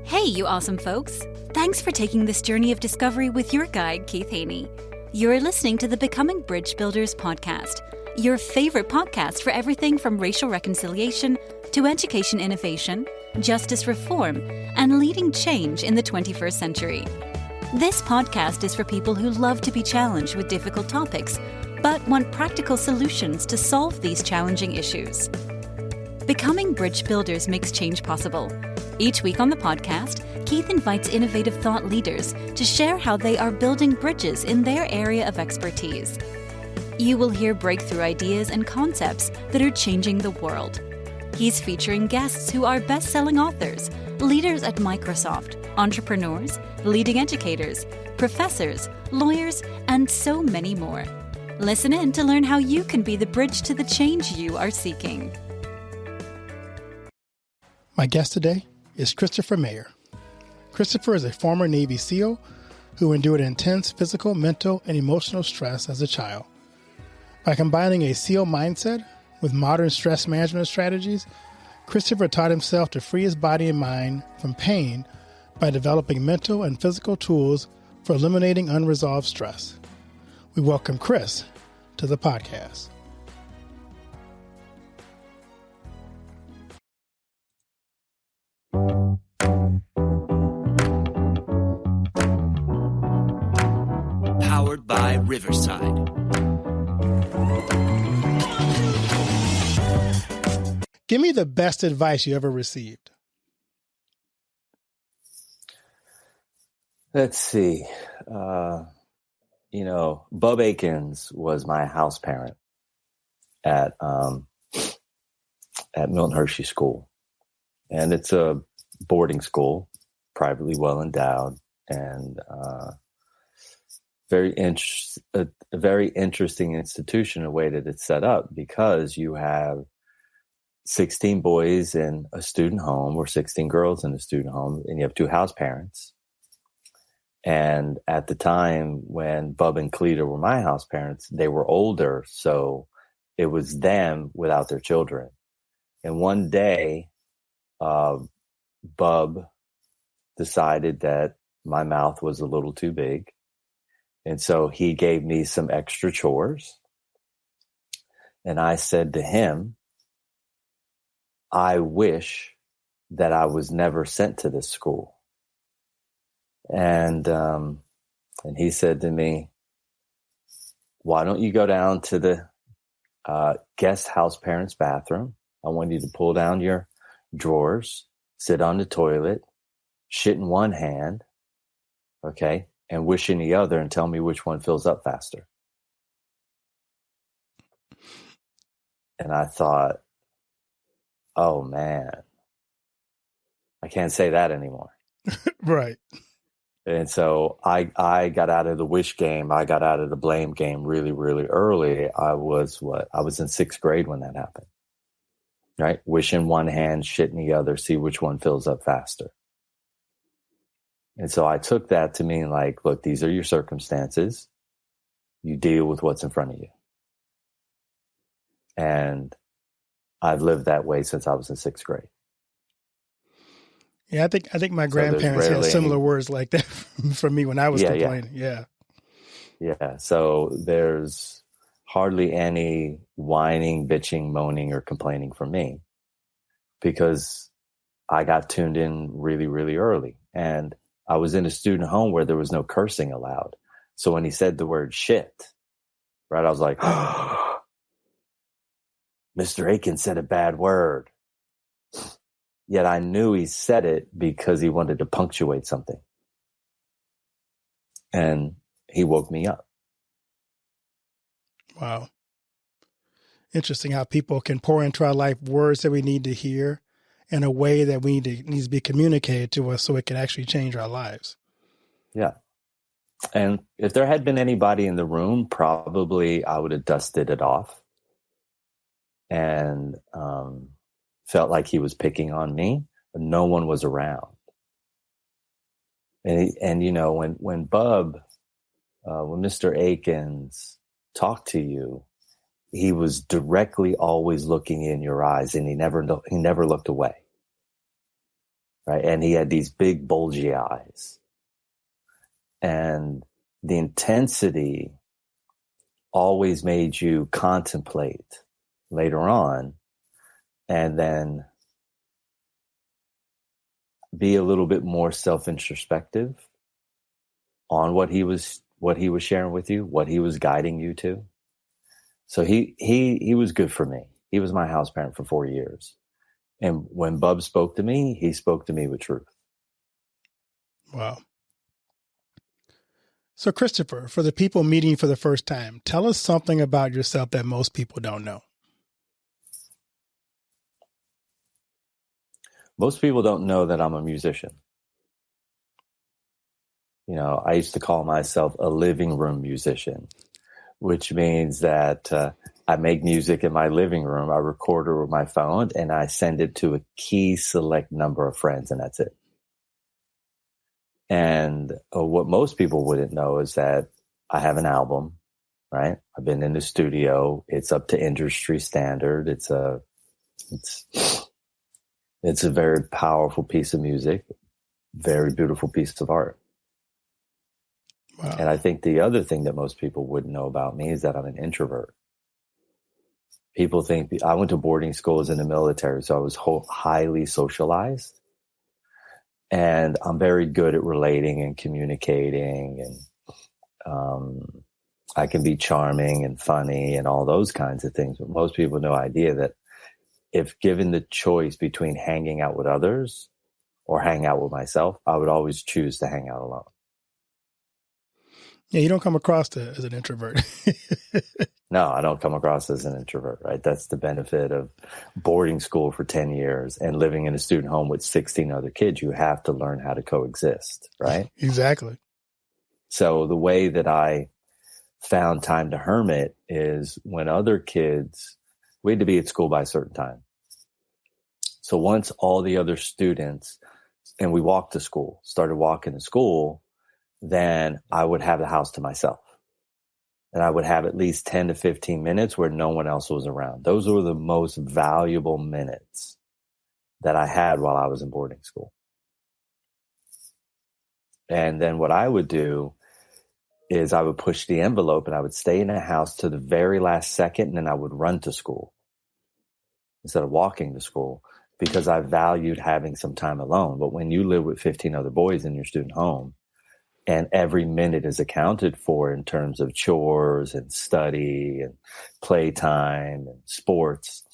Hey, you awesome folks! Thanks for taking this journey of discovery with your guide, Keith Haney. You're listening to the Becoming Bridge Builders podcast, your favorite podcast for everything from racial reconciliation to education innovation, justice reform, and leading change in the 21st century. This podcast is for people who love to be challenged with difficult topics, but want practical solutions to solve these challenging issues. Becoming Bridge Builders makes change possible. Each week on the podcast, Keith invites innovative thought leaders to share how they are building bridges in their area of expertise. You will hear breakthrough ideas and concepts that are changing the world. He's featuring guests who are best-selling authors, leaders at Microsoft, entrepreneurs, leading educators, professors, lawyers, and so many more. Listen in to learn how you can be the bridge to the change you are seeking. My guest today is Christopher Maher. Christopher is a former Navy SEAL who endured intense physical, mental, and emotional stress as a child. By combining a SEAL mindset with modern stress management strategies, Christopher taught himself to free his body and mind from pain by developing mental and physical tools for eliminating unresolved stress. We welcome Chris to the podcast. Powered by Riverside. Give me the best advice you ever received. Let's see. Bub Akins was my house parent at Milton Hershey School. And it's a boarding school, privately well endowed, and a very interesting institution, the way that it's set up, because you have 16 boys in a student home or 16 girls in a student home, and you have two house parents. And at the time when Bub and Cleta were my house parents, they were older, so it was them without their children. And one day, Bub decided that my mouth was a little too big. And so he gave me some extra chores. And I said to him, I wish that I was never sent to this school. And he said to me, why don't you go down to the guest house parents' bathroom? I want you to pull down your drawers, sit on the toilet, shit in one hand, okay, and wish in the other, and tell me which one fills up faster. And I thought, oh man, I can't say that anymore. Right. And so I got out of the wish game. I got out of the blame game really, really early. I was in sixth grade when that happened. Right? Wish in one hand, shit in the other, see which one fills up faster. And so I took that to mean like, look, these are your circumstances. You deal with what's in front of you. And I've lived that way since I was in sixth grade. Yeah, I think my grandparents had similar words like that for me when I was complaining. Yeah. So there's hardly any whining, bitching, moaning, or complaining from me, because I got tuned in really, really early. And I was in a student home where there was no cursing allowed. So when he said the word shit, right, I was like, oh, Mr. Aiken said a bad word. Yet I knew he said it because he wanted to punctuate something. And he woke me up. Wow. Interesting how people can pour into our life words that we need to hear in a way that needs to be communicated to us so it can actually change our lives. Yeah. And if there had been anybody in the room, probably I would have dusted it off and felt like he was picking on me, but no one was around. And when Bub, when Mr. Akins talked to you, he was directly always looking in your eyes, and he never looked away. right? And he had these big bulgy eyes. And the intensity always made you contemplate later on, and then be a little bit more self-introspective on what he was sharing with you, what he was guiding you to. So he was good for me. He was my house parent for 4 years. And when Bub spoke to me, he spoke to me with truth. Wow. So Christopher, for the people meeting you for the first time, tell us something about yourself that most people don't know. Most people don't know that I'm a musician. You know, I used to call myself a living room musician, which means that I make music in my living room. I record it with my phone and I send it to a key select number of friends, and that's it. And what most people wouldn't know is that I have an album, right? I've been in the studio. It's up to industry standard. It's a very powerful piece of music, very beautiful piece of art. Wow. And I think the other thing that most people wouldn't know about me is that I'm an introvert. People think I went to boarding schools in the military, so I was highly socialized. And I'm very good at relating and communicating, and I can be charming and funny and all those kinds of things. But most people have no idea that if given the choice between hanging out with others or hang out with myself, I would always choose to hang out alone. Yeah, you don't come across as an introvert. No, I don't come across as an introvert, right? That's the benefit of boarding school for 10 years and living in a student home with 16 other kids. You have to learn how to coexist, right? Exactly. So the way that I found time to hermit is when other kids, we had to be at school by a certain time. So once all the other students, and we walked to school, started walking to school, then I would have the house to myself. And I would have at least 10 to 15 minutes where no one else was around. Those were the most valuable minutes that I had while I was in boarding school. And then what I would do is I would push the envelope and I would stay in the house to the very last second, and then I would run to school instead of walking to school, because I valued having some time alone. But when you live with 15 other boys in your student home, and every minute is accounted for in terms of chores and study and playtime and sports,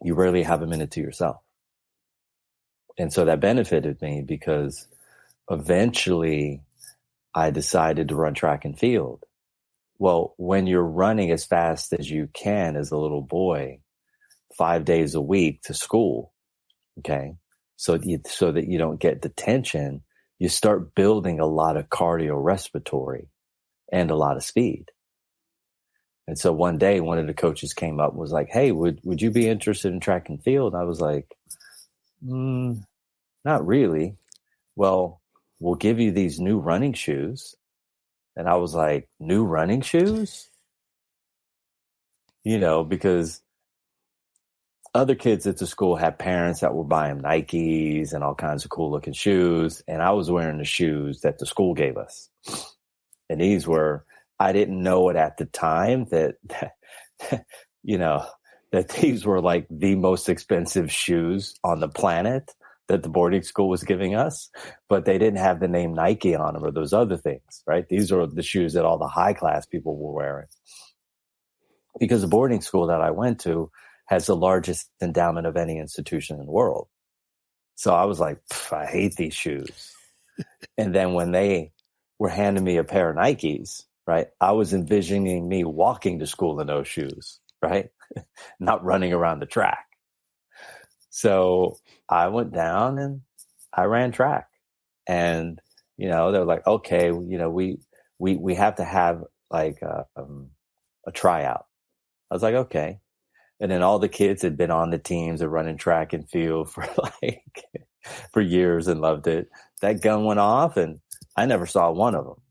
you rarely have a minute to yourself. And so that benefited me because eventually I decided to run track and field. Well, when you're running as fast as you can as a little boy, 5 days a week to school, okay, so that you don't get detention, you start building a lot of cardiorespiratory and a lot of speed. And so one day, one of the coaches came up and was like, "Hey, would you be interested in track and field?" And I was like, not really. Well, we'll give you these new running shoes. And I was like, new running shoes? You know, because other kids at the school had parents that were buying Nikes and all kinds of cool looking shoes. And I was wearing the shoes that the school gave us. And these were, I didn't know it at the time that you know, that these were like the most expensive shoes on the planet that the boarding school was giving us, but they didn't have the name Nike on them or those other things, right? These are the shoes that all the high class people were wearing. Because the boarding school that I went to has the largest endowment of any institution in the world. So I was like, I hate these shoes. And then when they were handing me a pair of Nikes, right, I was envisioning me walking to school in those shoes, right? Not running around the track. So I went down and I ran track. And, you know, they were like, okay, you know, we have to have like a tryout. I was like, okay. And then all the kids had been on the teams of running track and field for for years and loved it. That gun went off and I never saw one of them.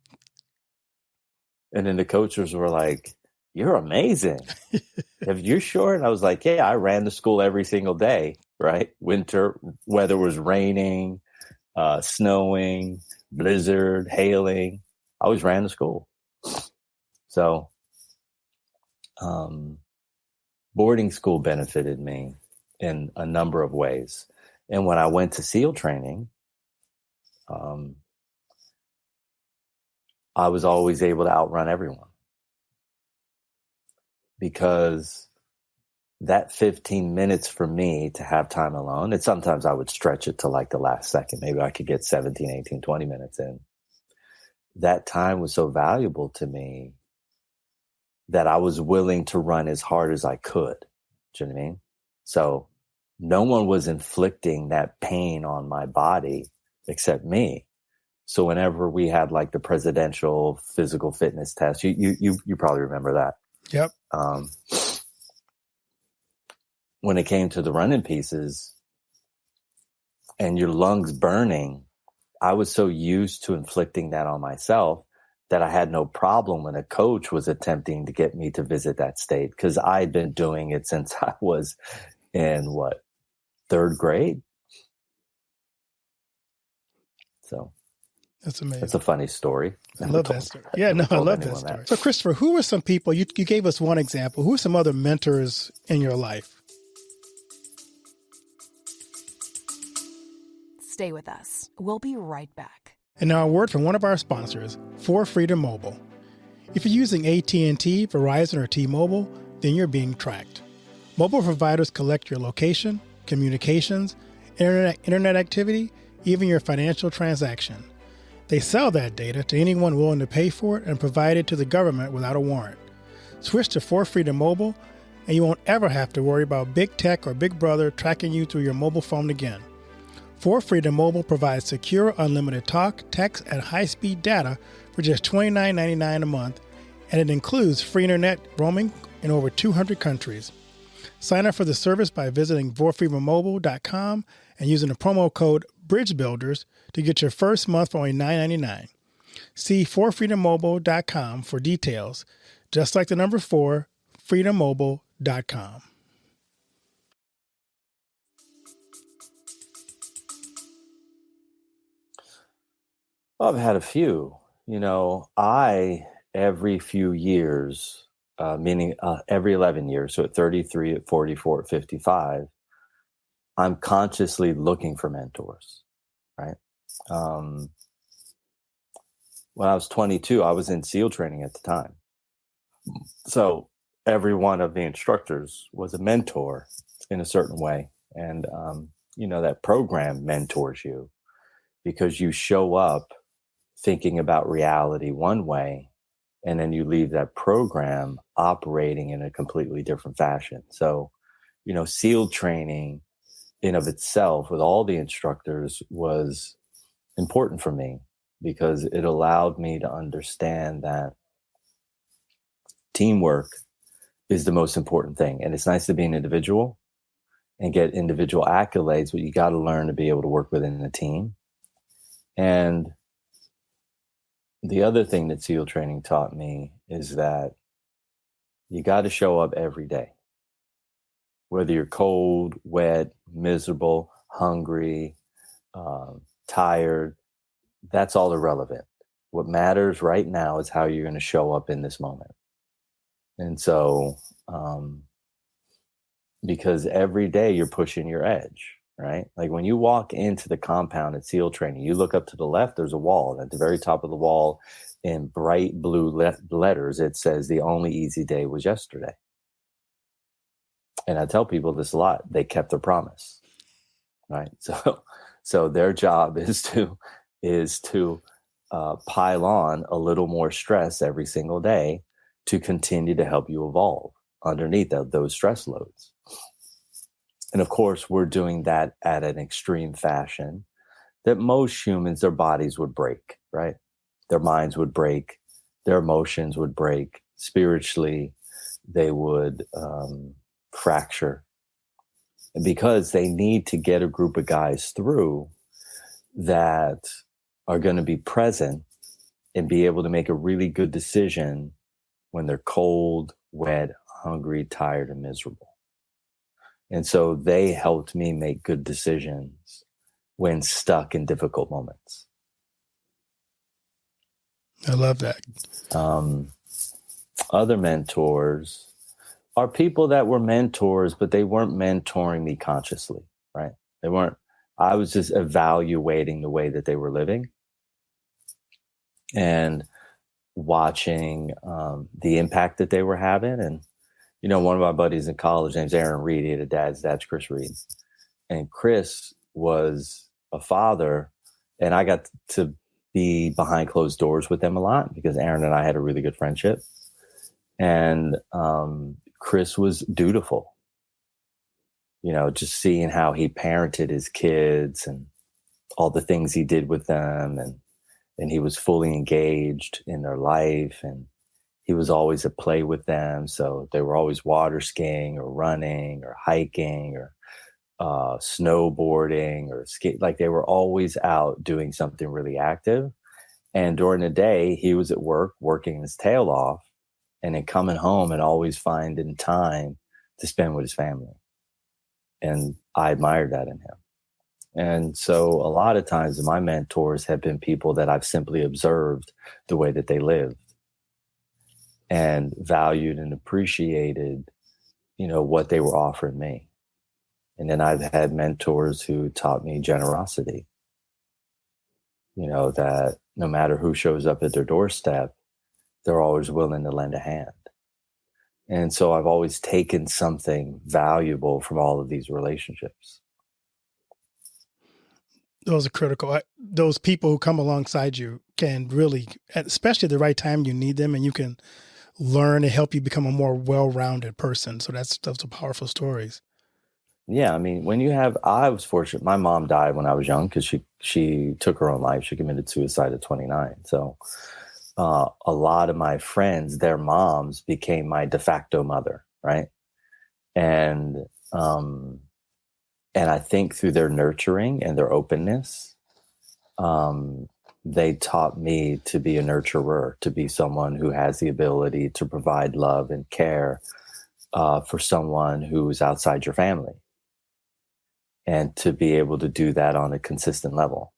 And then the coaches were like, "You're amazing. If you're sure?" And I was like, "Yeah, I ran to school every single day right? Winter, whether it was raining, snowing, blizzard, hailing, I always ran to school. So, boarding school benefited me in a number of ways. And when I went to SEAL training, I was always able to outrun everyone, because that 15 minutes for me to have time alone, and sometimes I would stretch it to like the last second. Maybe I could get 17, 18, 20 minutes in. That time was so valuable to me that I was willing to run as hard as I could. Do you know what I mean? So no one was inflicting that pain on my body except me. So whenever we had like the presidential physical fitness test, you probably remember that. Yep. When it came to the running pieces and your lungs burning, I was so used to inflicting that on myself that I had no problem when a coach was attempting to get me to visit that state, because I had been doing it since I was in third grade. So that's amazing. That's a funny story. I love that story. Yeah, no, I love that story. So Christopher, who were some people, you gave us one example, who are some other mentors in your life? Stay with us. We'll be right back. And now a word from one of our sponsors, For Freedom Mobile. If you're using AT&T, Verizon, or T-Mobile, then you're being tracked. Mobile providers collect your location, communications, internet activity, even your financial transaction. They sell that data to anyone willing to pay for it and provide it to the government without a warrant. Switch to For Freedom Mobile, and you won't ever have to worry about big tech or Big Brother tracking you through your mobile phone again. For Freedom Mobile provides secure, unlimited talk, text, and high-speed data for just $29.99 a month, and it includes free internet roaming in over 200 countries. Sign up for the service by visiting forfreedommobile.com and using the promo code BridgeBuilders to get your first month for only $9.99. See forfreedommobile.com for details, just like the number 4, freedommobile.com. Well, I've had a few. Every few years, meaning every 11 years, so at 33, at 44, at 55, I'm consciously looking for mentors, right? When I was 22, I was in SEAL training at the time. So every one of the instructors was a mentor in a certain way. And, that program mentors you because you show up thinking about reality one way, and then you leave that program operating in a completely different fashion. So, SEAL training in of itself with all the instructors was important for me because it allowed me to understand that teamwork is the most important thing. And it's nice to be an individual and get individual accolades, but you got to learn to be able to work within a team. And the other thing that SEAL training taught me is that you got to show up every day. Whether you're cold, wet, miserable, hungry, tired, that's all irrelevant. What matters right now is how you're going to show up in this moment. And so, because every day you're pushing your edge, right? Like when you walk into the compound at SEAL training, you look up to the left, there's a wall. And at the very top of the wall, in bright blue letters, it says, "The only easy day was yesterday." And I tell people this a lot. They kept their promise, right? So their job is to pile on a little more stress every single day to continue to help you evolve underneath those stress loads. And of course, we're doing that at an extreme fashion that most humans, their bodies would break, right? Their minds would break, their emotions would break, spiritually, they would fracture. And because they need to get a group of guys through that are going to be present and be able to make a really good decision when they're cold, wet, hungry, tired, and miserable. And so they helped me make good decisions when stuck in difficult moments. I love that. Other mentors are people that were mentors, but they weren't mentoring me consciously, right? They weren't, I was just evaluating the way that they were living and watching the impact that they were having. And, you know, one of my buddies in college, named Aaron Reed, he had a dad's Chris Reed. And Chris was a father, and I got to be behind closed doors with them a lot because Aaron and I had a really good friendship. And Chris was dutiful, you know, just seeing how he parented his kids and all the things he did with them. And he was fully engaged in their life, and he was always at play with them. So they were always water skiing or running or hiking or snowboarding or skate. Like they were always out doing something really active. And during the day, he was at work working his tail off, and then coming home and always finding time to spend with his family. And I admired that in him. And so a lot of times my mentors have been people that I've simply observed the way that they lived and valued and appreciated, you know, what they were offering me. And then I've had mentors who taught me generosity, you know, that no matter who shows up at their doorstep, they're always willing to lend a hand. And so I've always taken something valuable from all of these relationships. Those are critical. Those people who come alongside you can really, especially at the right time, you need them, and you can learn and help you become a more well-rounded person. So those are powerful stories. Yeah. I mean, I was fortunate. My mom died when I was young because she took her own life. She committed suicide at 29. So a lot of my friends, their moms became my de facto mother. Right. And I think through their nurturing and their openness, they taught me to be a nurturer, to be someone who has the ability to provide love and care for someone who's outside your family, and to be able to do that on a consistent level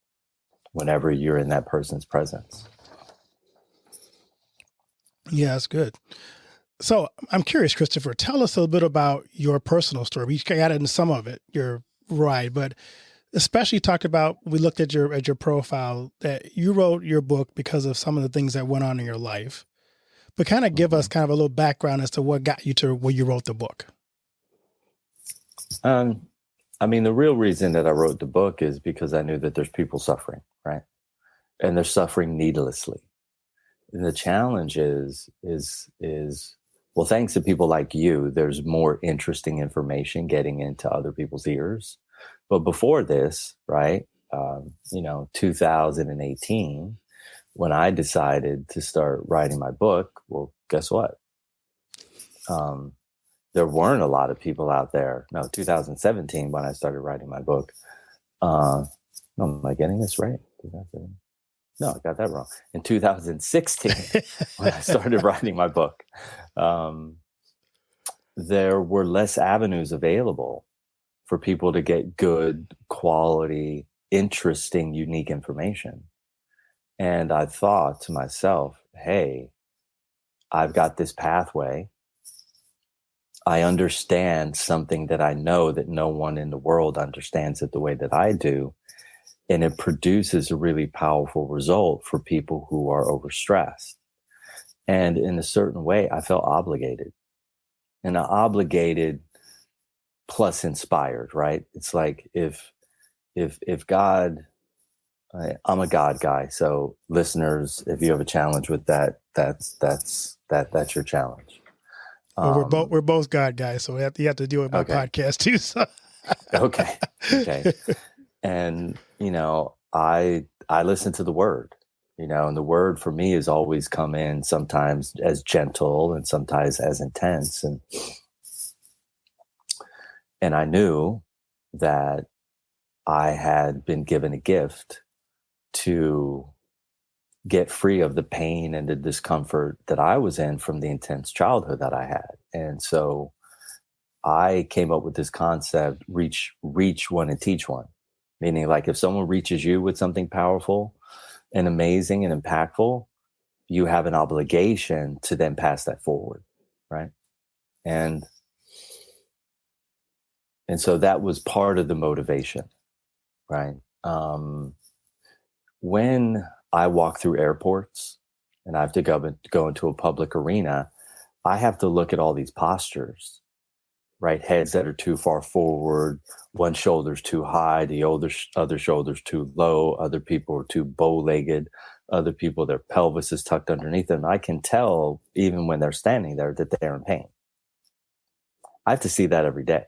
whenever you're in that person's presence. Yeah, that's good. So I'm curious, Christopher, tell us a little bit about your personal story. We got into some of it, you're right, but especially talked about, we looked at your profile, that you wrote your book because of some of the things that went on in your life. But kind of give us kind of a little background as to what got you to where you wrote the book. I mean, the real reason that I wrote the book is because I knew that there's people suffering, right? And they're suffering needlessly. And the challenge is, well, thanks to people like you, there's more interesting information getting into other people's ears. But before this, right, 2018, when I decided to start writing my book, well, guess what? There weren't a lot of people out there. No, 2017, when I started writing my book. No, am I getting this right? No, I got that wrong. In 2016, when I started writing my book, there were less avenues available for people to get good, quality, interesting, unique information. And I thought to myself, hey, I've got this pathway. I understand something that I know that no one in the world understands it the way that I do. And it produces a really powerful result for people who are overstressed. And in a certain way, I felt obligated. And obligated plus inspired, right? It's like if God, I'm a God guy. So listeners, if you have a challenge with that, that's your challenge. Well, we're both God guys, so you have to deal with my podcast too. So. Okay. And I listen to the word, and the word for me has always come in sometimes as gentle and sometimes as intense, and I knew that I had been given a gift to get free of the pain and the discomfort that I was in from the intense childhood that I had. And so I came up with this concept, reach one and teach one. Meaning, like, if someone reaches you with something powerful and amazing and impactful, you have an obligation to then pass that forward, right? And so that was part of the motivation, right? When I walk through airports and I have to go into a public arena, I have to look at all these postures, right? Heads that are too far forward, one shoulder's too high, the other shoulder's too low, other people are too bow-legged, other people, their pelvis is tucked underneath them. I can tell, even when they're standing there, that they're in pain. I have to see that every day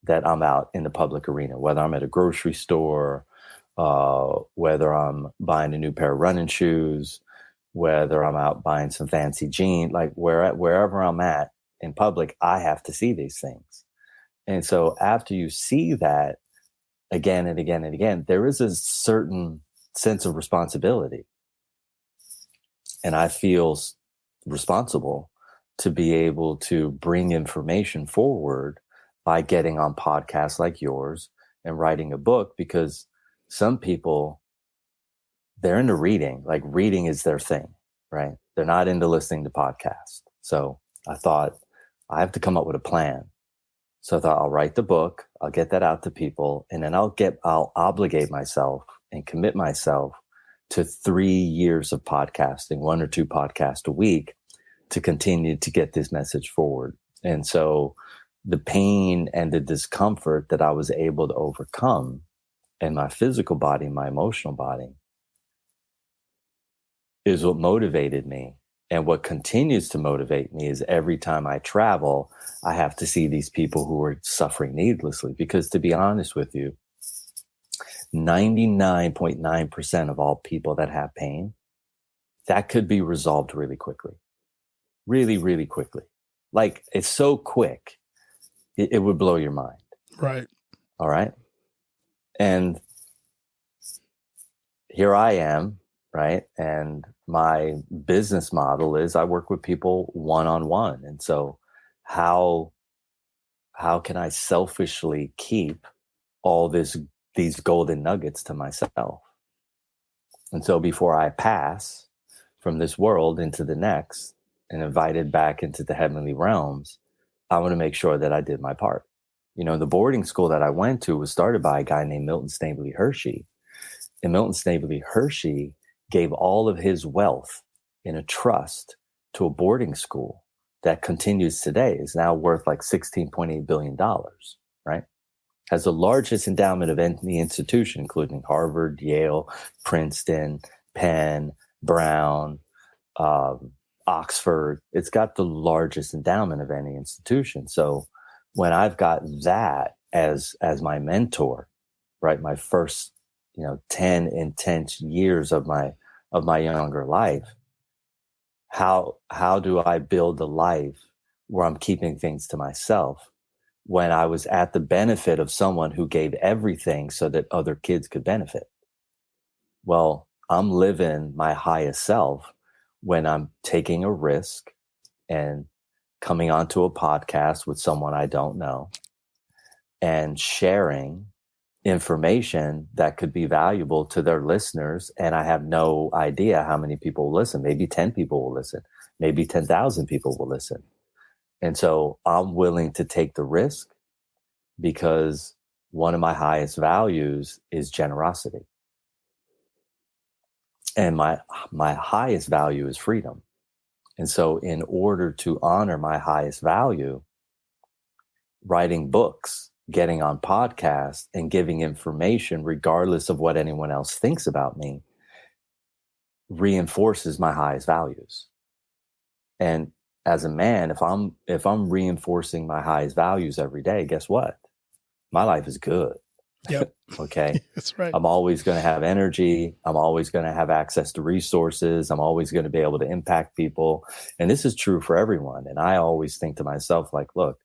that I'm out in the public arena, whether I'm at a grocery store, whether I'm buying a new pair of running shoes, whether I'm out buying some fancy jeans, like wherever I'm at in public, I have to see these things. And so after you see that again and again and again, there is a certain sense of responsibility. And I feel responsible to be able to bring information forward by getting on podcasts like yours and writing a book, because some people, they're into reading, like reading is their thing, right? They're not into listening to podcasts. So I thought I have to come up with a plan. So I thought I'll write the book, I'll get that out to people, and then I'll obligate myself and commit myself to 3 years of podcasting, 1 or 2 podcasts a week, to continue to get this message forward. And so the pain and the discomfort that I was able to overcome in my physical body, my emotional body, is what motivated me. And what continues to motivate me is every time I travel, I have to see these people who are suffering needlessly. Because to be honest with you, 99.9% of all people that have pain, that could be resolved really quickly. Really, really quickly. Like, it's so quick, it would blow your mind. Right. All right. And here I am, right? And my business model is I work with people one-on-one. And so how can I selfishly keep all these golden nuggets to myself? And so before I pass from this world into the next and invited back into the heavenly realms, I want to make sure that I did my part. You know, the boarding school that I went to was started by a guy named Milton Snavely Hershey. And Milton Snavely Hershey gave all of his wealth in a trust to a boarding school that continues today, is now worth like $16.8 billion, right? Has the largest endowment of any institution, including Harvard, Yale, Princeton, Penn, Brown, Oxford. It's got the largest endowment of any institution. So when I've got that as my mentor, right, my first 10 intense years of my younger life, how do I build a life where I'm keeping things to myself when I was at the benefit of someone who gave everything so that other kids could benefit? Well, I'm living my highest self when I'm taking a risk and coming onto a podcast with someone I don't know and sharing information that could be valuable to their listeners. And I have no idea how many people will listen. Maybe 10 people will listen. Maybe 10,000 people will listen. And so I'm willing to take the risk because one of my highest values is generosity. And my highest value is freedom. And so in order to honor my highest value, writing books, getting on podcasts, and giving information, regardless of what anyone else thinks about me, reinforces my highest values. And as a man, if I'm reinforcing my highest values every day, guess what? My life is good. Yep. Okay. That's right. I'm always going to have energy. I'm always going to have access to resources. I'm always going to be able to impact people. And this is true for everyone. And I always think to myself, like, look,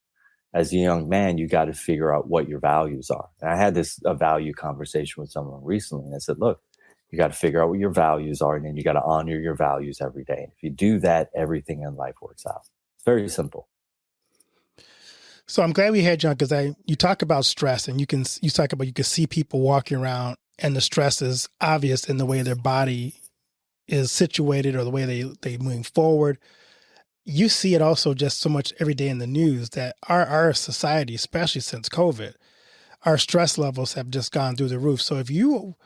as a young man, you got to figure out what your values are. And I had a value conversation with someone recently, and I said, look, you got to figure out what your values are, and then you got to honor your values every day. And if you do that, everything in life works out. It's very simple. So I'm glad we had you on because you talk about stress and you can see people walking around and the stress is obvious in the way their body is situated or the way they move forward. You see it also just so much every day in the news that our society, especially since COVID, our stress levels have just gone through the roof. So if you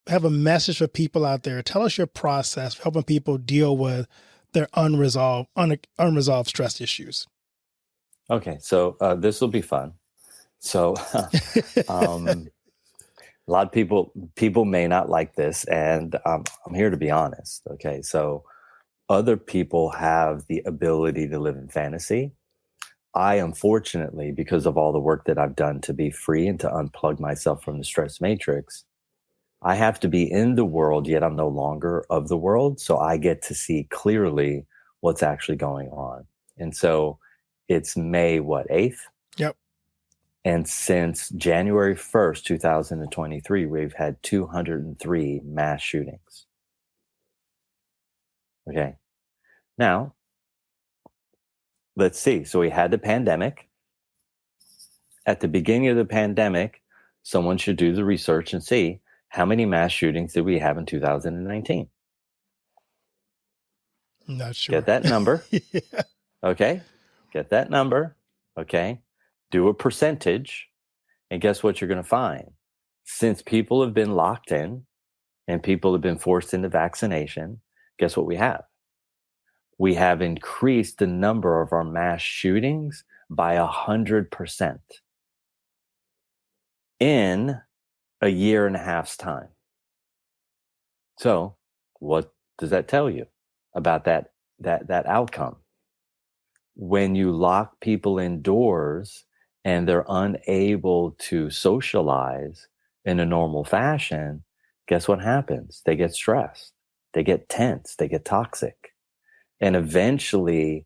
have a message for people out there, tell us your process for helping people deal with their unresolved stress issues. Okay, so this will be fun. So a lot of people may not like this, and I'm here to be honest. Okay, so other people have the ability to live in fantasy. I, unfortunately, because of all the work that I've done to be free and to unplug myself from the stress matrix, I have to be in the world, yet I'm no longer of the world. So I get to see clearly what's actually going on. And so it's May, 8th? Yep. And since January 1st, 2023, we've had 203 mass shootings. Okay. Now, let's see. So we had the pandemic. At the beginning of the pandemic, someone should do the research and see how many mass shootings did we have in 2019. Not sure. Get that number. Yeah. Okay. Get that number. Okay. Do a percentage. And guess what you're going to find? Since people have been locked in and people have been forced into vaccination, guess what we have? We have increased the number of our mass shootings by 100% in a year and a half's time. So what does that tell you about that outcome? When you lock people indoors and they're unable to socialize in a normal fashion, guess what happens? They get stressed, they get tense, they get toxic. And eventually,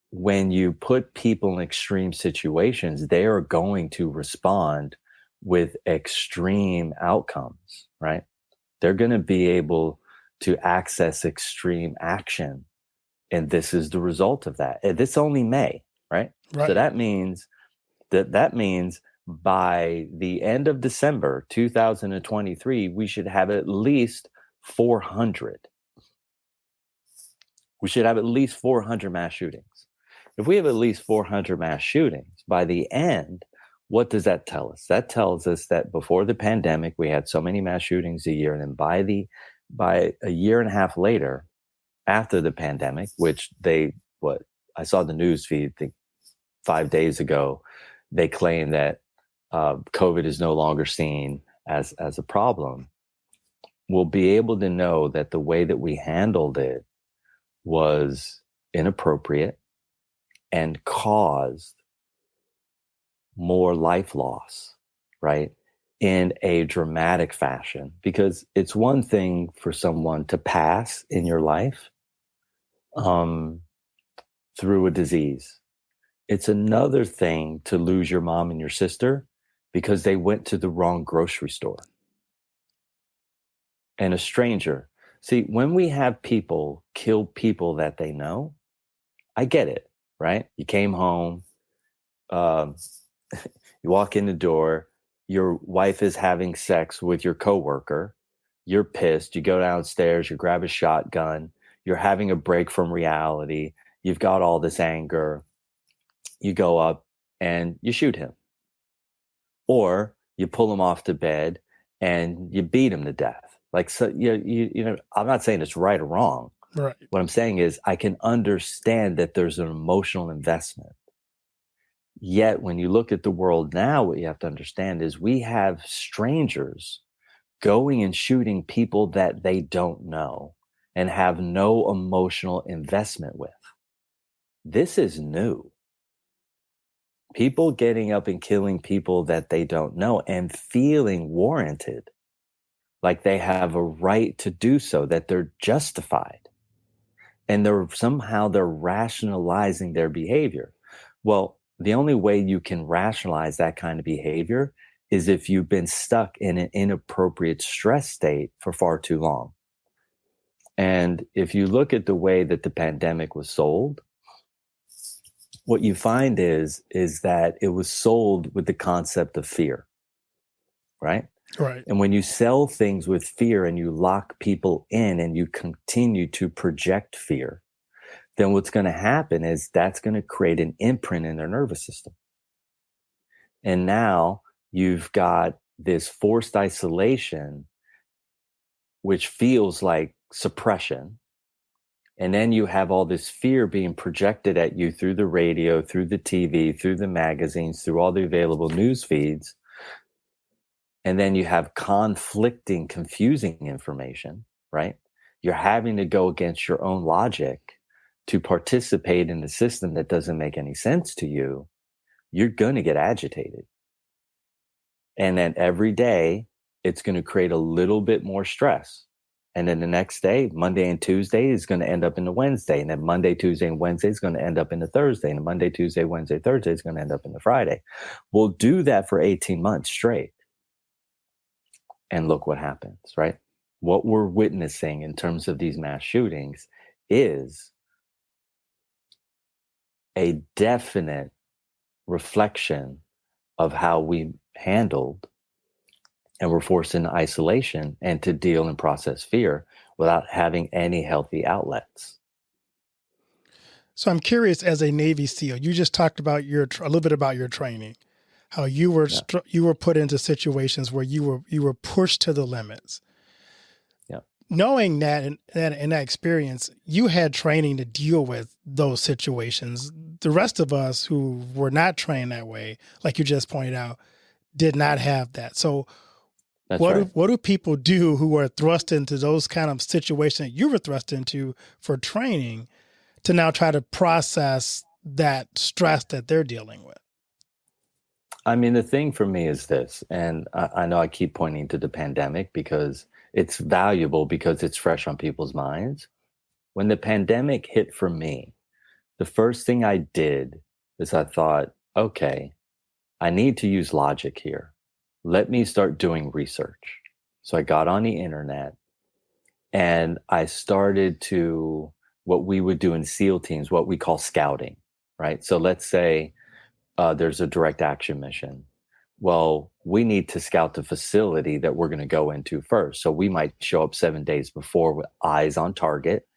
when you put people in extreme situations, they are going to respond with extreme outcomes, right? They're going to be able to access extreme action. And this is the result of that. And this only May, right? So that means by the end of December 2023, we should have at least 400. We should have at least 400 mass shootings. If we have at least 400 mass shootings, by the end, what does that tell us? That tells us that before the pandemic, we had so many mass shootings a year. And then by a year and a half later, after the pandemic, which I saw the news feed, I think 5 days ago, they claim that COVID is no longer seen as a problem. We'll be able to know that the way that we handled it was inappropriate and caused more life loss, right? In a dramatic fashion, because it's one thing for someone to pass in your life through a disease. It's another thing to lose your mom and your sister because they went to the wrong grocery store. And a stranger. See, when we have people kill people that they know, I get it, right? You came home, you walk in the door, your wife is having sex with your coworker, you're pissed, you go downstairs, you grab a shotgun, you're having a break from reality, you've got all this anger, you go up and you shoot him. Or you pull him off to bed and you beat him to death. Like, so, you know, I'm not saying it's right or wrong. Right. What I'm saying is I can understand that there's an emotional investment. Yet when you look at the world now, what you have to understand is we have strangers going and shooting people that they don't know and have no emotional investment with. This is new. People getting up and killing people that they don't know and feeling warranted, like they have a right to do so, that they're justified. And they're rationalizing their behavior. Well, the only way you can rationalize that kind of behavior is if you've been stuck in an inappropriate stress state for far too long. And if you look at the way that the pandemic was sold, what you find is that it was sold with the concept of fear, right? Right. And when you sell things with fear and you lock people in and you continue to project fear, then what's going to happen is that's going to create an imprint in their nervous system. And now you've got this forced isolation, which feels like suppression. And then you have all this fear being projected at you through the radio, through the TV, through the magazines, through all the available news feeds. And then you have conflicting, confusing information, right? You're having to go against your own logic to participate in a system that doesn't make any sense to you. You're going to get agitated. And then every day, it's going to create a little bit more stress. And then the next day, Monday and Tuesday is going to end up in the Wednesday. And then Monday, Tuesday, and Wednesday is going to end up in the Thursday. And Monday, Tuesday, Wednesday, Thursday is going to end up in the Friday. We'll do that for 18 months straight. And look what happens, right? What we're witnessing in terms of these mass shootings is a definite reflection of how we handled and were forced into isolation and to deal and process fear without having any healthy outlets. So I'm curious, as a Navy SEAL, you just talked about a little bit about your training, how you were you were put into situations where you were pushed to the limits. Yeah. Knowing that in that experience, you had training to deal with those situations. The rest of us who were not trained that way, like you just pointed out, did not have that. So what do people do who are thrust into those kind of situations that you were thrust into for training to now try to process that stress that they're dealing with? I mean, the thing for me is this, and I know I keep pointing to the pandemic because it's valuable because it's fresh on people's minds. When the pandemic hit for me, the first thing I did is I thought, okay, I need to use logic here. Let me start doing research. So I got on the internet and I started to what we would do in SEAL teams, what we call scouting, right? So let's say there's a direct action mission. Well, we need to scout the facility that we're going to go into first. So we might show up 7 days before with eyes on target,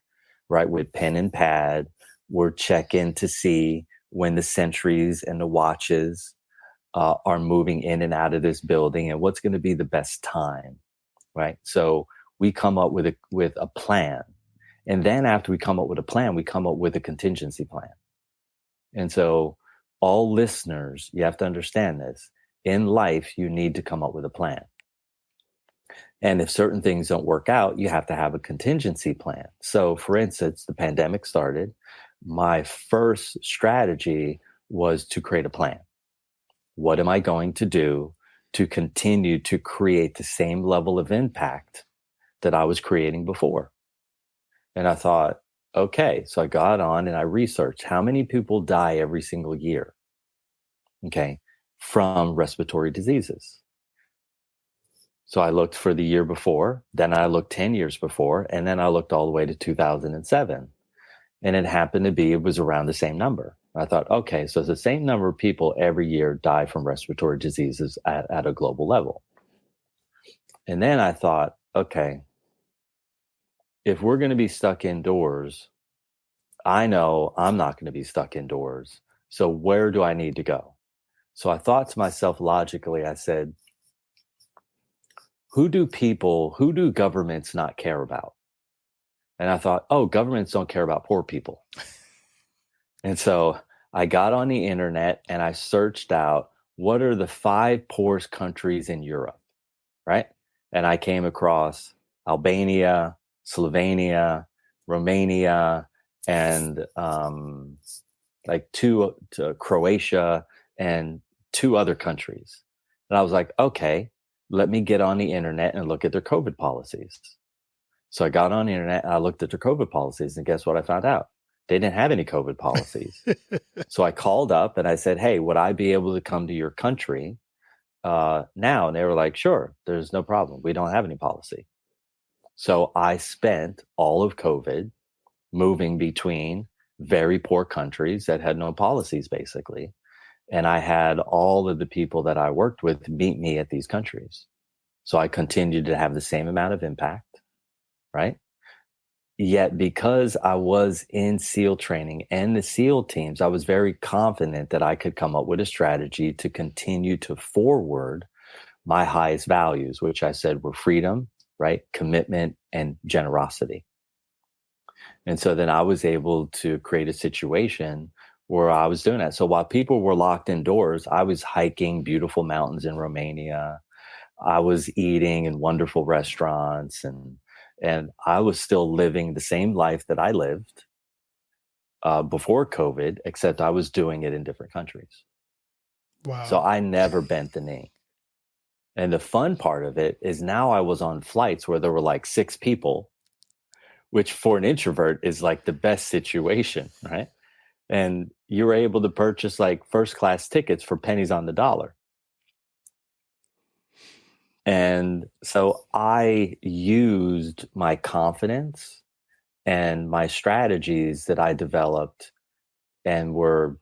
right? With pen and pad. We're checking to see when the sentries and the watches are moving in and out of this building and what's going to be the best time, right? So we come up with a plan. And then after we come up with a plan, we come up with a contingency plan. And so all listeners, you have to understand this. In life, you need to come up with a plan. And if certain things don't work out, you have to have a contingency plan. So for instance, the pandemic started. My first strategy was to create a plan. What am I going to do to continue to create the same level of impact that I was creating before? And I thought, okay, so I got on and I researched how many people die every single year, okay, from respiratory diseases. So I looked for the year before, then I looked 10 years before, and then I looked all the way to 2007. And it happened to be, it was around the same number. I thought, okay, so it's the same number of people every year die from respiratory diseases at a global level. And then I thought, okay, if we're going to be stuck indoors, I know I'm not going to be stuck indoors. So where do I need to go? So I thought to myself logically, I said, who do governments not care about? And I thought, oh, governments don't care about poor people. And so I got on the internet and I searched out what are the 5 poorest countries in Europe, right? And I came across Albania, Slovenia, Romania, and to Croatia and 2 other countries. And I was like, okay, let me get on the internet and look at their COVID policies. So I got on the internet and I looked at their COVID policies, and guess what I found out? They didn't have any COVID policies. So I called up and I said, hey, would I be able to come to your country now? And they were like, sure, there's no problem. We don't have any policy. So I spent all of COVID moving between very poor countries that had no policies, basically. And I had all of the people that I worked with meet me at these countries. So I continued to have the same amount of impact, right? Yet because I was in SEAL training and the SEAL teams, I was very confident that I could come up with a strategy to continue to forward my highest values, which I said were freedom, right? Commitment and generosity. And so then I was able to create a situation where I was doing that. So while people were locked indoors, I was hiking beautiful mountains in Romania. I was eating in wonderful restaurants, and I was still living the same life that I lived before COVID, except I was doing it in different countries. Wow. So I never bent the knee. And the fun part of it is now I was on flights where there were like 6 people, which for an introvert is like the best situation, right? And you were able to purchase like first class tickets for pennies on the dollar. And so I used my confidence and my strategies that I developed and were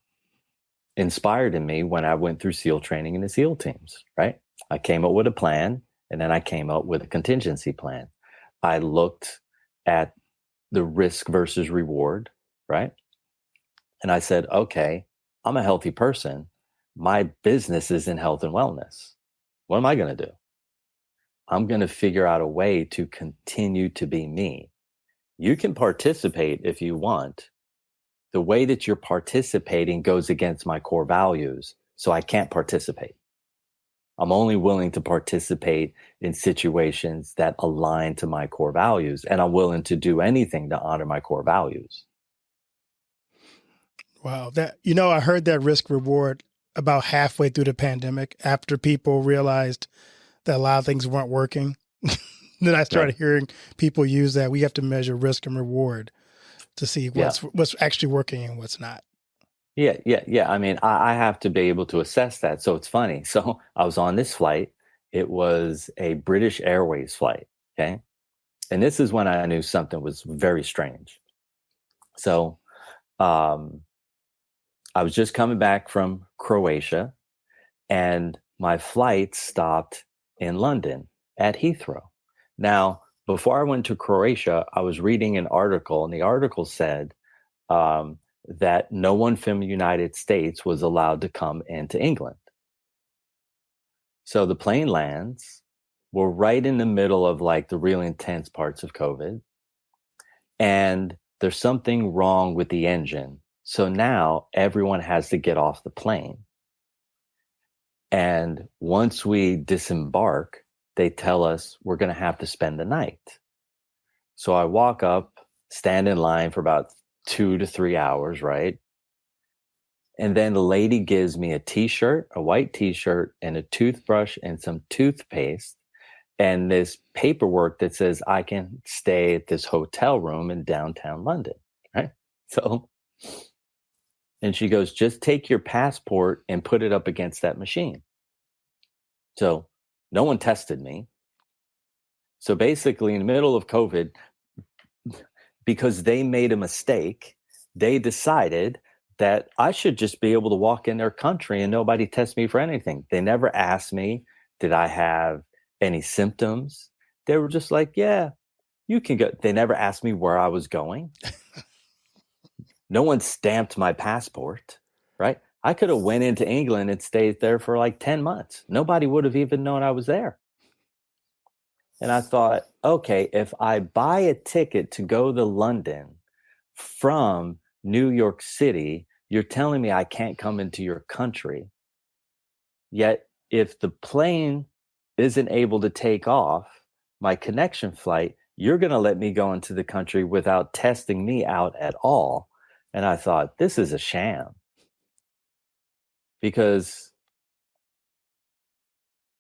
inspired in me when I went through SEAL training in the SEAL teams, right? I came up with a plan, and then I came up with a contingency plan. I looked at the risk versus reward, right? And I said, okay, I'm a healthy person. My business is in health and wellness. What am I going to do? I'm going to figure out a way to continue to be me. You can participate if you want. The way that you're participating goes against my core values, so I can't participate. I'm only willing to participate in situations that align to my core values, and I'm willing to do anything to honor my core values. Wow. I heard that risk reward about halfway through the pandemic after people realized that a lot of things weren't working. Then I started hearing people use that. We have to measure risk and reward to see what's actually working and what's not. Yeah. I mean, I have to be able to assess that. So it's funny. So I was on this flight. It was a British Airways flight. Okay. And this is when I knew something was very strange. So I was just coming back from Croatia, and my flight stopped in London at Heathrow. Now, before I went to Croatia, I was reading an article, and the article said that no one from the United States was allowed to come into England. So the plane lands. We're right in the middle of like the really intense parts of COVID. And there's something wrong with the engine. So now everyone has to get off the plane. And once we disembark, they tell us we're going to have to spend the night. So I walk up, stand in line for about 2 to 3 hours, right? And then the lady gives me a t-shirt, a white t-shirt, and a toothbrush and some toothpaste, and this paperwork that says I can stay at this hotel room in downtown London, right? So, and she goes, just take your passport and put it up against that machine. So no one tested me. So basically in the middle of COVID, because they made a mistake, they decided that I should just be able to walk in their country and nobody test me for anything. They never asked me, did I have any symptoms? They were just like, yeah, you can go. They never asked me where I was going. No one stamped my passport, right? I could have went into England and stayed there for like 10 months. Nobody would have even known I was there. And I thought, okay, if I buy a ticket to go to London from New York City, you're telling me I can't come into your country. Yet if the plane isn't able to take off my connection flight, you're going to let me go into the country without testing me out at all. And I thought, this is a sham. Because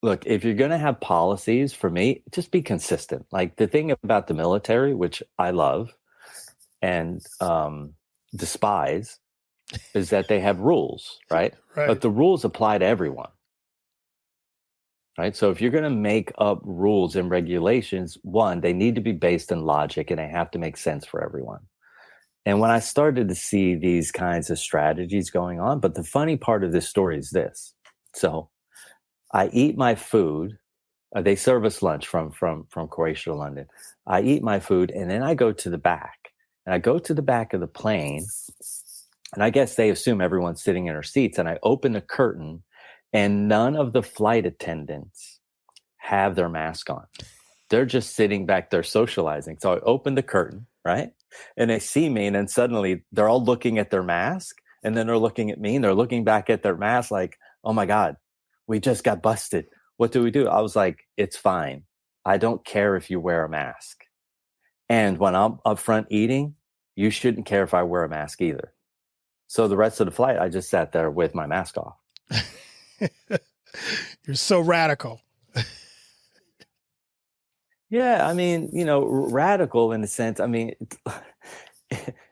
look, if you're going to have policies, for me, just be consistent. Like the thing about the military, which I love and despise, is that they have rules, right? But the rules apply to everyone. Right. So if you're going to make up rules and regulations, one, they need to be based in logic and they have to make sense for everyone. And when I started to see these kinds of strategies going on, but the funny part of this story is this. So I eat my food. They serve us lunch from Croatia to London. I eat my food, and then I go to the back. And I go to the back of the plane, and I guess they assume everyone's sitting in their seats. And I open the curtain, and none of the flight attendants have their mask on. They're just sitting back there socializing. So I open the curtain, right? And they see me, and then suddenly they're all looking at their mask, and then they're looking at me, and they're looking back at their mask like, oh my God, we just got busted. What do we do? I was like, it's fine. I don't care if you wear a mask. And when I'm up front eating, you shouldn't care if I wear a mask either. So the rest of the flight, I just sat there with my mask off. You're so radical. Yeah, I mean, radical in the sense, I mean,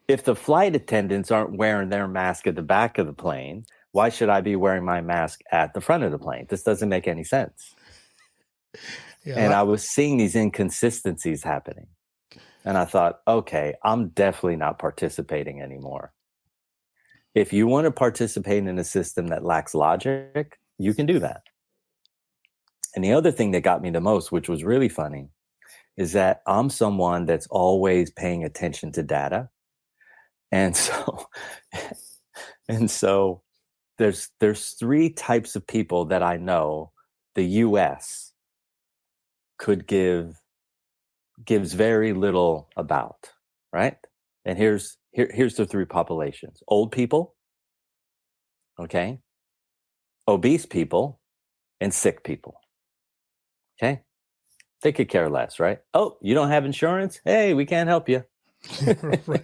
if the flight attendants aren't wearing their mask at the back of the plane, why should I be wearing my mask at the front of the plane? This doesn't make any sense. Yeah, and I was seeing these inconsistencies happening. And I thought, okay, I'm definitely not participating anymore. If you want to participate in a system that lacks logic, you can do that. And the other thing that got me the most, which was really funny, is that I'm someone that's always paying attention to data. And so there's three types of people that I know the US gives very little about, right? And here's the three populations: old people, okay, obese people, and sick people. Okay? They could care less, right? Oh, you don't have insurance? Hey, we can't help you. Right.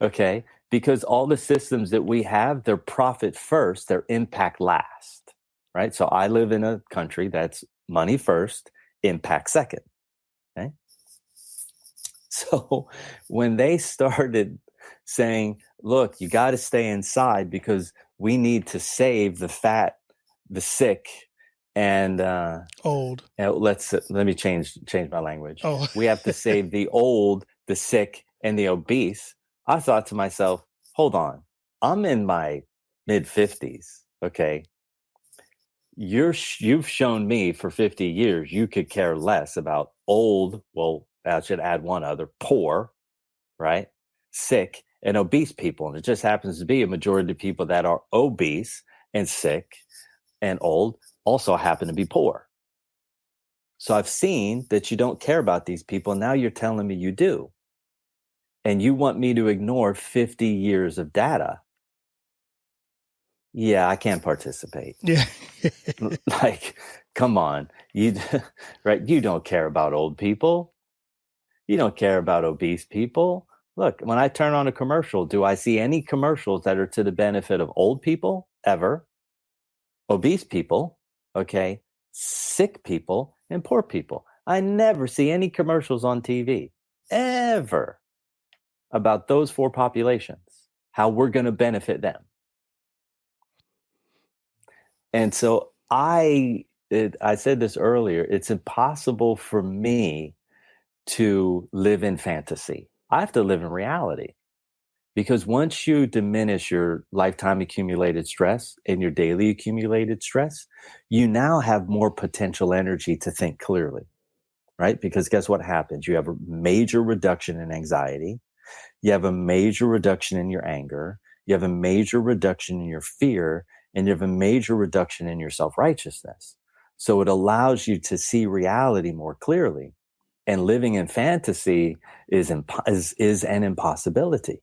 Okay? Because all the systems that we have, they're profit first, they're impact last, right? So I live in a country that's money first, impact second. Okay? So when they started saying, look, you got to stay inside because we need to save the fat, the sick, and old. Let me change my language. Oh. We have to save the old, the sick, and the obese. I thought to myself, hold on, I'm in my mid-50s. Okay, you've shown me for 50 years you could care less about old. Well, I should add one other: poor, right, sick, and obese people. And it just happens to be a majority of people that are obese and sick and old also happen to be poor. So I've seen that you don't care about these people. Now you're telling me you do. And you want me to ignore 50 years of data. Yeah, I can't participate. Yeah. Like, come on. Right? You don't care about old people. You don't care about obese people. Look, when I turn on a commercial, do I see any commercials that are to the benefit of old people? Ever. Obese people, okay, sick people, and poor people. I never see any commercials on TV, ever, about those four populations, how we're going to benefit them. And so I said this earlier, it's impossible for me to live in fantasy. I have to live in reality. Because once you diminish your lifetime accumulated stress and your daily accumulated stress, you now have more potential energy to think clearly, right? Because guess what happens? You have a major reduction in anxiety. You have a major reduction in your anger. You have a major reduction in your fear. And you have a major reduction in your self-righteousness. So it allows you to see reality more clearly. And living in fantasy is an impossibility.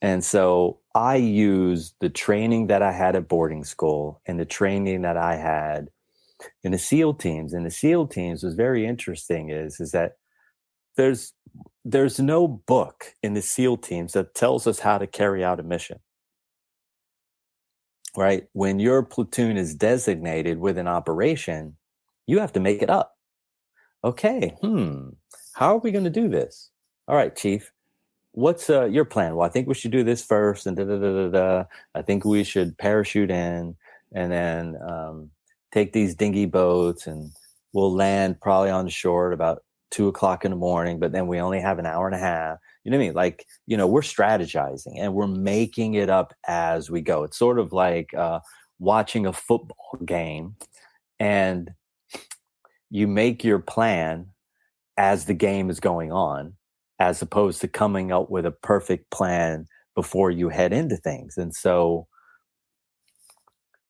And so I used the training that I had at boarding school and the training that I had in the SEAL teams. And the SEAL teams was very interesting is that there's no book in the SEAL teams that tells us how to carry out a mission, right? When your platoon is designated with an operation, you have to make it up. Okay, how are we going to do this? All right, Chief. What's your plan? Well, I think we should do this first, and I think we should parachute in, and then take these dinghy boats, and we'll land probably on the shore at about 2:00 in the morning, but then we only have an hour and a half. You know what I mean? Like, we're strategizing and we're making it up as we go. It's sort of like watching a football game, and you make your plan as the game is going on, as opposed to coming up with a perfect plan before you head into things. And so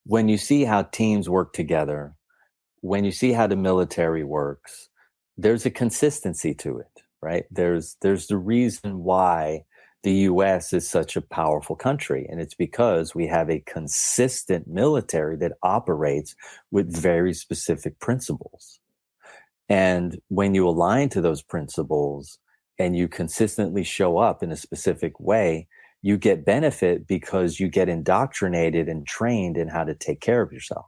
when you see how teams work together, when you see how the military works, there's a consistency to it, right? There's the reason why the US is such a powerful country. And it's because we have a consistent military that operates with very specific principles. And when you align to those principles and you consistently show up in a specific way, you get benefit because you get indoctrinated and trained in how to take care of yourself,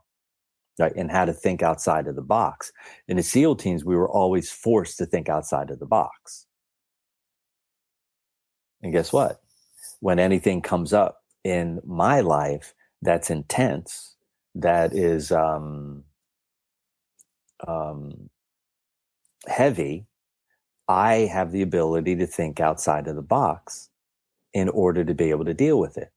right? And how to think outside of the box. In the SEAL teams, we were always forced to think outside of the box. And guess what? When anything comes up in my life that's intense, that is heavy, I have the ability to think outside of the box in order to be able to deal with it.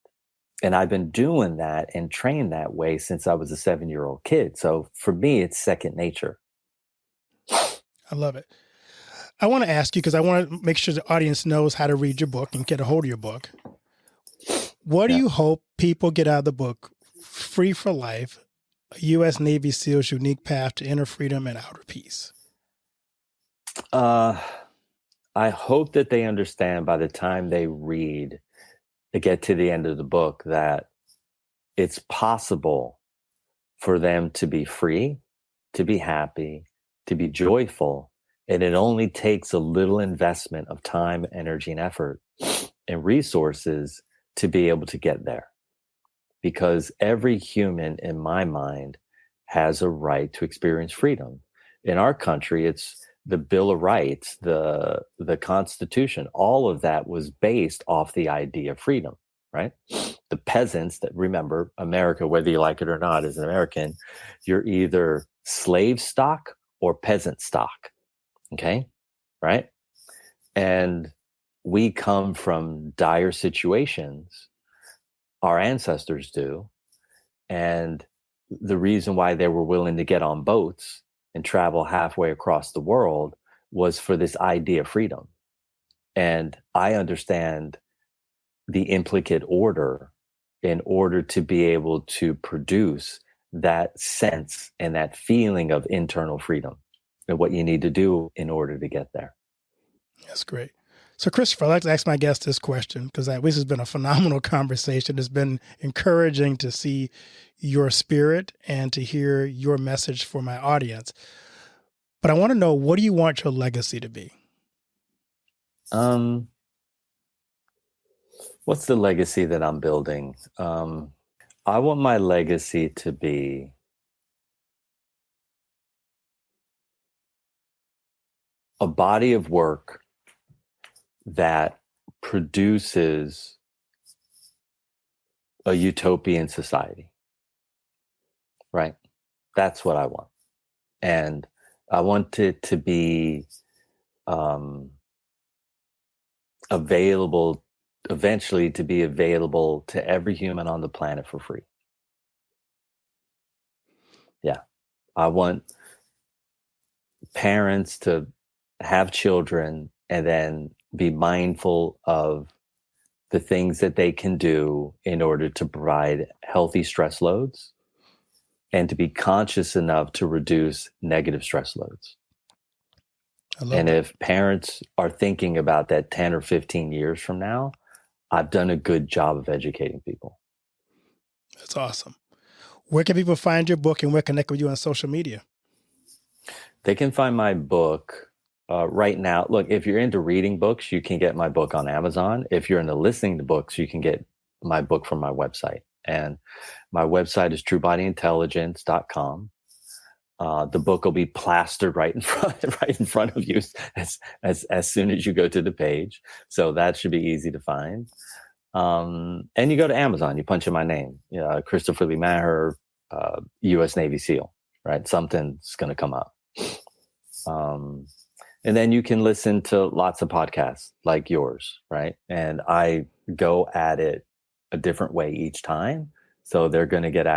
And I've been doing that and trained that way since I was a 7-year-old kid. So for me, it's second nature. I love it. I want to ask you, because I want to make sure the audience knows how to read your book and get a hold of your book. What do you hope people get out of the book? Free for Life, a U.S. Navy SEAL's unique path to inner freedom and outer peace. I hope that they understand by the time they read, to get to the end of the book, that it's possible for them to be free, to be happy, to be joyful. And it only takes a little investment of time, energy, and effort and resources to be able to get there. Because every human, in my mind, has a right to experience freedom. In our country, it's the Bill of Rights, the Constitution. All of that was based off the idea of freedom, right? The peasants, that, remember, America, whether you like it or not, as an American, you're either slave stock or peasant stock. Okay. Right. And we come from dire situations. Our ancestors do. And the reason why they were willing to get on boats and travel halfway across the world was for this idea of freedom. And I understand the implicate order in order to be able to produce that sense and that feeling of internal freedom, and what you need to do in order to get there. That's great. So, Christopher, I'd like to ask my guest this question, because this has been a phenomenal conversation. It's been encouraging to see your spirit and to hear your message for my audience. But I want to know, what do you want your legacy to be? What's the legacy that I'm building? I want my legacy to be a body of work that produces a utopian society, right? That's what I want. And I want it to be available, eventually to be available to every human on the planet for free. Yeah. I want parents to have children and then be mindful of the things that they can do in order to provide healthy stress loads, and to be conscious enough to reduce negative stress loads. And if parents are thinking about that 10 or 15 years from now, I've done a good job of educating people. That's awesome. Where can people find your book and where connect with you on social media? They can find my book right now. Look, if you're into reading books, you can get my book on Amazon. If you're into listening to books, you can get my book from my website. And my website is truebodyintelligence.com. The book will be plastered right in front of you as soon as you go to the page. So that should be easy to find. And you go to Amazon, you punch in my name, Christopher Lee Maher, U.S. Navy SEAL, right? Something's going to come up. And then you can listen to lots of podcasts like yours, right? And I go at it a different way each time. So they're going to get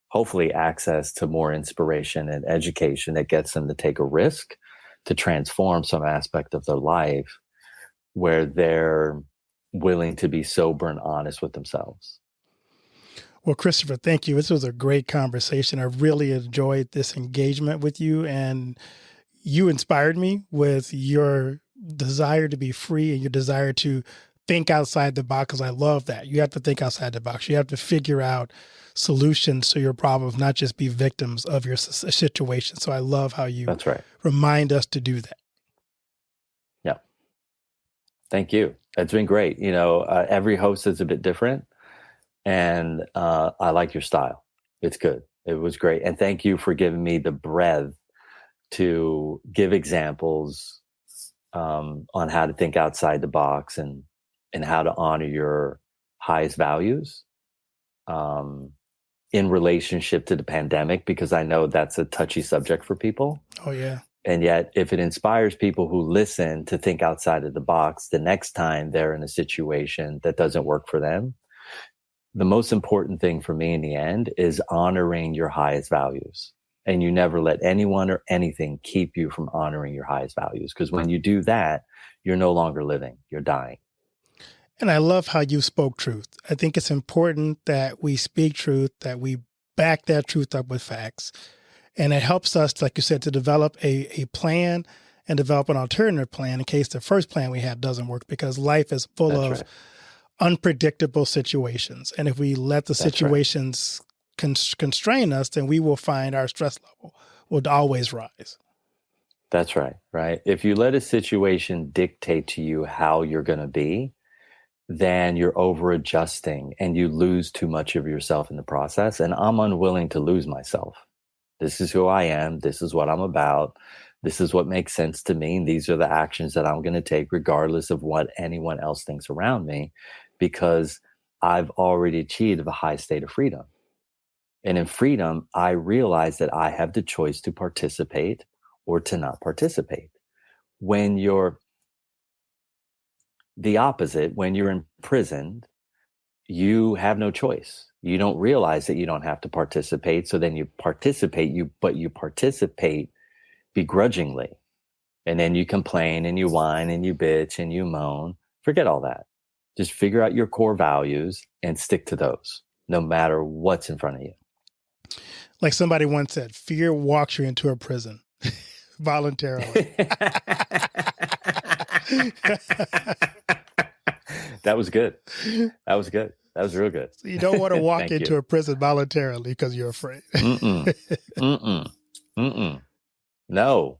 hopefully access to more inspiration and education that gets them to take a risk to transform some aspect of their life where they're willing to be sober and honest with themselves. Well, Christopher, thank you. This was a great conversation. I really enjoyed this engagement with you, and you inspired me with your desire to be free and your desire to think outside the box, because I love that. You have to think outside the box. You have to figure out solutions to your problems, not just be victims of your situation. So I love how you That's right. remind us to do that. Yeah. Thank you. It's been great. Every host is a bit different, and I like your style. It's good. It was great. And thank you for giving me the breadth to give examples on how to think outside the box and how to honor your highest values in relationship to the pandemic, because I know that's a touchy subject for people. Oh, yeah. And yet, if it inspires people who listen to think outside of the box, the next time they're in a situation that doesn't work for them, the most important thing for me in the end is honoring your highest values. And you never let anyone or anything keep you from honoring your highest values. Because when you do that, you're no longer living, you're dying. And I love how you spoke truth. I think it's important that we speak truth, that we back that truth up with facts. And it helps us, like you said, to develop a plan and develop an alternative plan in case the first plan we have doesn't work, because life is full of unpredictable situations. And if we let the situations constrain us, then we will find our stress level will always rise. That's right. Right. If you let a situation dictate to you how you're going to be, then you're over adjusting and you lose too much of yourself in the process. And I'm unwilling to lose myself. This is who I am. This is what I'm about. This is what makes sense to me. And these are the actions that I'm going to take regardless of what anyone else thinks around me, because I've already achieved a high state of freedom. And in freedom, I realize that I have the choice to participate or to not participate. When you're the opposite, when you're imprisoned, you have no choice. You don't realize that you don't have to participate. So then you participate, but you participate begrudgingly. And then you complain and you whine and you bitch and you moan. Forget all that. Just figure out your core values and stick to those, no matter what's in front of you. Like somebody once said, fear walks you into a prison voluntarily. That was good. That was good. That was real good. So you don't want to walk into a prison voluntarily because you're afraid. No.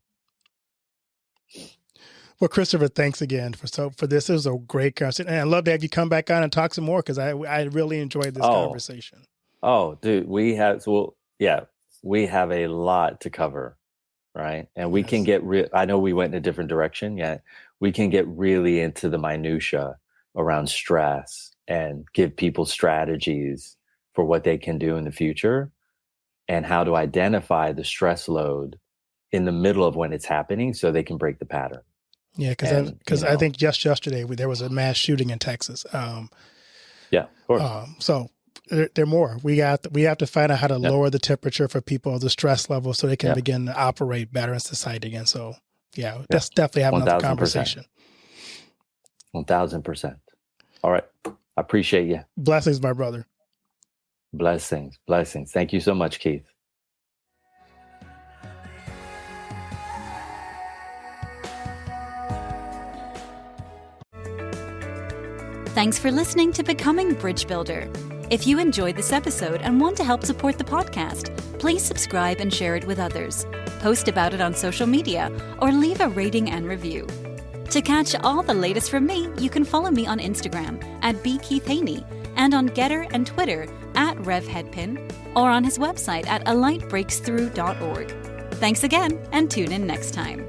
Well, Christopher, thanks again for this. It was a great conversation. And I'd love to have you come back on and talk some more, because I really enjoyed this conversation. Oh, dude, we have a lot to cover, right? And we can get I know we went in a different direction, yet we can get really into the minutia around stress and give people strategies for what they can do in the future and how to identify the stress load in the middle of when it's happening so they can break the pattern. Yeah, because I think just yesterday there was a mass shooting in Texas. Yeah, of course. So there are more. We have to find out how to lower the temperature for people, the stress level, so they can begin to operate better in society again. So let's definitely have another conversation. 1,000%. All right. I appreciate you. Blessings, my brother. Blessings. Thank you so much, Keith. Thanks for listening to Becoming Bridge Builder. If you enjoyed this episode and want to help support the podcast, please subscribe and share it with others. Post about it on social media or leave a rating and review. To catch all the latest from me, you can follow me on Instagram at @BKeithHaney and on Getter and Twitter @RevHeadpin or on his website at alightbreaksthrough.org. Thanks again and tune in next time.